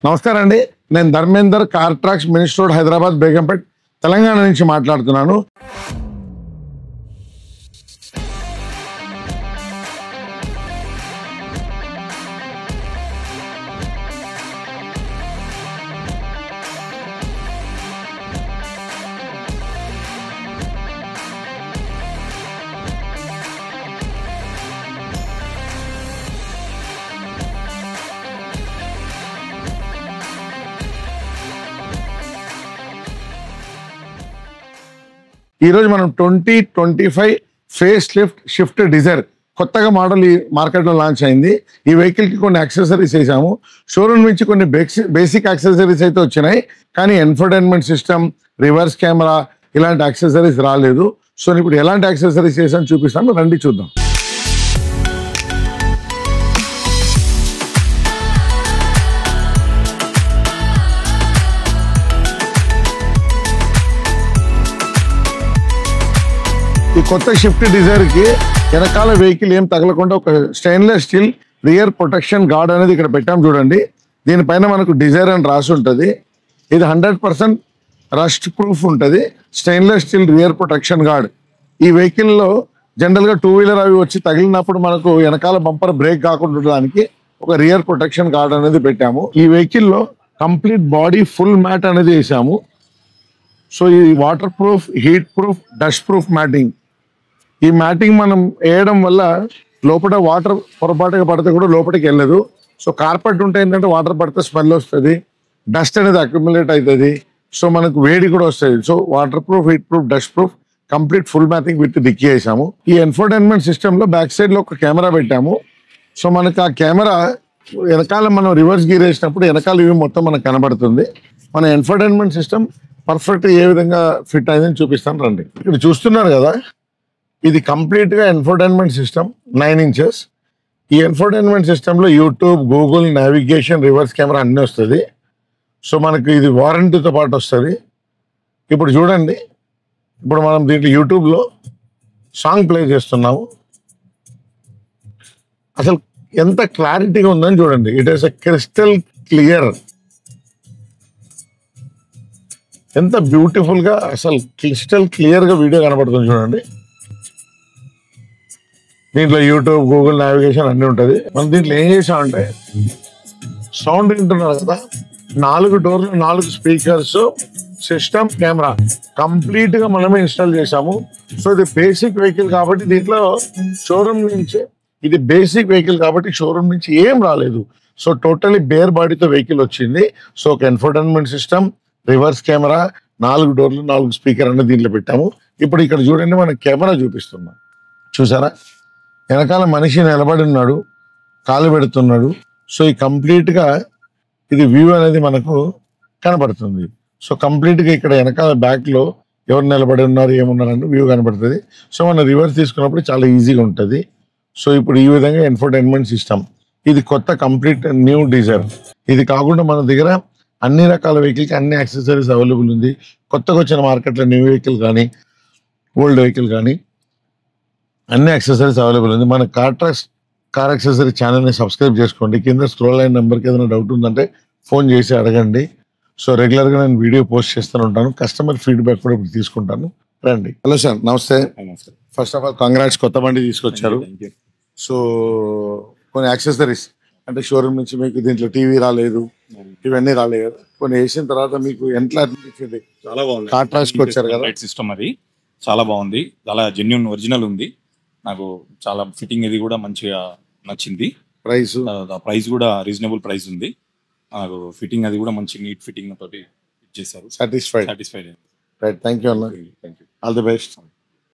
నమస్కారం అండి. నేను Dharmender, car tracks, minister road, Hyderabad, Begumpet, Telangana నుంచి మాట్లాడుతున్నాను. ఈ రోజు మనం 2025 ఫేస్ లిఫ్ట్ షిఫ్ట్ డిజైర్ కొత్తగా మోడల్ ఈ మార్కెట్లో లాంచ్ అయింది. ఈ వెహికల్ కి కొన్ని యాక్సెసరీస్ వేసాము. షోరూమ్ నుంచి కొన్ని బేసిక్ యాక్సెసరీస్ అయితే వచ్చినాయి, కానీ ఇన్ఫోటైన్మెంట్ సిస్టమ్, రివర్స్ కెమెరా ఇలాంటి యాక్సెసరీస్ రాలేదు. సో ఇప్పుడు ఎలాంటి యాక్సెసరీస్ వేసాను చూపిస్తాను, రండి చూద్దాం. ఈ కొత్త షిఫ్ట్ డిజైర్ కి వెనకాల వెహికల్ ఏం తగలకుండా ఒక stainless steel rear protection guard అనేది ఇక్కడ పెట్టాం చూడండి. దీనిపైన మనకు డిజైర్ అని రాసి ఉంటుంది. ఇది 100% రస్ట్ ప్రూఫ్ ఉంటుంది. Stainless steel rear protection guard. ఈ వెహికల్లో జనరల్గా 2 వీలర్ అవి వచ్చి తగిలినప్పుడు మనకు వెనకాల బంపర్ బ్రేక్ కాకుండా ఉండడానికి ఒక రియర్ ప్రొటెక్షన్ గార్డ్ అనేది పెట్టాము. ఈ వెహికల్లో కంప్లీట్ బాడీ ఫుల్ మ్యాట్ అనేది వేసాము. సో ఈ water proof, heat proof, dust proof matting. ఈ మ్యాటింగ్ మనం వేయడం వల్ల లోపల వాటర్ పొరపాటుగా పడితే కూడా లోపలికి వెళ్ళదు. సో కార్పెట్ ఉంటే ఏంటంటే వాటర్ పడితే స్మెల్ వస్తుంది, డస్ట్ అనేది అక్యుములేట్ అవుతుంది. సో మనకు వేడి కూడా వస్తుంది. So water proof, heat proof, dust proof, complete full matting with dicky వేసాము. ఈ ఇన్ఫోటైన్మెంట్ సిస్టంలో బ్యాక్ సైడ్లో ఒక కెమెరా పెట్టాము. సో మనకు ఆ కెమెరా వెనకాల మనం రివర్స్ గీర్ వేసినప్పుడు వెనకాల ఇవి మొత్తం మనకు కనబడుతుంది. మన ఇన్ఫోటైన్మెంట్ సిస్టమ్ పర్ఫెక్ట్ ఏ విధంగా ఫిట్ అయిందని చూపిస్తాను రండి. ఇక్కడ చూస్తున్నారు కదా, ఇది కంప్లీట్ గా ఇన్ఫోటైన్మెంట్ సిస్టమ్ 9 inches. ఈ ఇన్ఫోటైన్మెంట్ సిస్టంలో YouTube, Google, navigation, reverse camera అన్నీ వస్తుంది. సో మనకు ఇది వారంటీతో పాటు వస్తుంది. ఇప్పుడు చూడండి, ఇప్పుడు మనం దీంట్లో యూట్యూబ్లో సాంగ్ ప్లే చేస్తున్నాము. అసలు ఎంత క్లారిటీగా ఉందని చూడండి. It is a crystal clear. ఎంత బ్యూటిఫుల్ గా అసలు క్రిస్టల్ క్లియర్ గా వీడియో కనబడుతుంది చూడండి. దీంట్లో యూట్యూబ్, గూగుల్, నావిగేషన్ అన్నీ ఉంటుంది. మనం దీంట్లో ఏం చేసామంటే సౌండ్ వింటున్నారు కదా, 4 డోర్లు, 4 స్పీకర్స్, సిస్టమ్, కెమెరా కంప్లీట్ గా మనమే ఇన్స్టాల్ చేసాము. సో ఇది బేసిక్ వెహికల్ కాబట్టి దీంట్లో షోరూమ్ నుంచి, ఇది బేసిక్ వెహికల్ కాబట్టి షోరూమ్ నుంచి ఏం రాలేదు. సో టోటలీ బేర్ బాడీతో వెహికల్ వచ్చింది. సో ఒక ఇన్ఫోటైన్మెంట్ సిస్టమ్, రివర్స్ కెమెరా, 4 డోర్లు, 4 స్పీకర్ అనేది దీంట్లో పెట్టాము. ఇప్పుడు ఇక్కడ చూడండి, మన కెమెరా చూపిస్తున్నాం. చూసారా, వెనకాల మనిషి నిలబడి ఉన్నాడు, కాలు పెడుతున్నాడు. సో ఈ కంప్లీట్ గా ఇది వ్యూ అనేది మనకు కనబడుతుంది. సో కంప్లీట్ గా ఇక్కడ వెనకాల బ్యాక్ లో ఎవరు నిలబడి ఉన్నారు, ఏమున్నారంటే వ్యూ కనబడుతుంది. సో మనం రివర్స్ తీసుకున్నప్పుడు చాలా ఈజీగా ఉంటుంది. సో ఇప్పుడు ఈ విధంగా ఇన్ఫోటైన్మెంట్ సిస్టమ్, ఇది కొత్త కంప్లీట్ న్యూ డిజైర్. ఇది కాకుండా మన దగ్గర అన్ని రకాల వెహికల్కి అన్ని యాక్సెసరీస్ అవైలబుల్ ఉంది. కొత్తగా వచ్చిన మార్కెట్లో న్యూ వెహికల్ కానీ ఓల్డ్ వెహికల్ కానీ అన్ని యాక్సెసరీస్ అవైలబుల్ ఉంది. మన కార్ ట్రాక్స్ కార్ యాక్సెసరీ ఛానల్ని సబ్స్క్రైబ్ చేసుకోండి. కింద స్క్రోల్ అయిన నెంబర్కి ఏదైనా డౌట్ ఉందంటే ఫోన్ చేసి అడగండి. సో రెగ్యులర్గా నేను వీడియో పోస్ట్ చేస్తూనే ఉంటాను. కస్టమర్ ఫీడ్బ్యాక్ కూడా ఇప్పుడు తీసుకుంటాను. రండి. హలో సార్, నమస్తే. ఫస్ట్ ఆఫ్ ఆల్ కంగ్రాట్స్, కొత్త బండి తీసుకొచ్చారు. సో కొన్ని యాక్సెసరీస్ అంటే షోరూమ్ నుంచి మీకు దీంట్లో టీవీ రాలేదు, ఇవన్నీ రాలేదు. కొన్ని వేసిన తర్వాత మీకు ఎట్లా అనిపించింది? చాలా బాగుంది. కార్ ట్రాక్స్కి వచ్చారు కదా, లైట్ సిస్టమ్ అది చాలా బాగుంది. చాలా జెన్యూన్ ఒరిజినల్ ఉంది. నాకు చాలా ఫిట్టింగ్ ఇది కూడా మంచిగా నచ్చింది. ప్రైస్ కూడా రీజనబుల్ ప్రైస్ ఉంది. నాకు ఫిట్టింగ్ అది కూడా మంచి నీట్ ఫిట్టింగ్ తోటి ఇచ్చేసారు. Satisfied. Satisfied. Right, thank you అన్న. Thank you. All the best.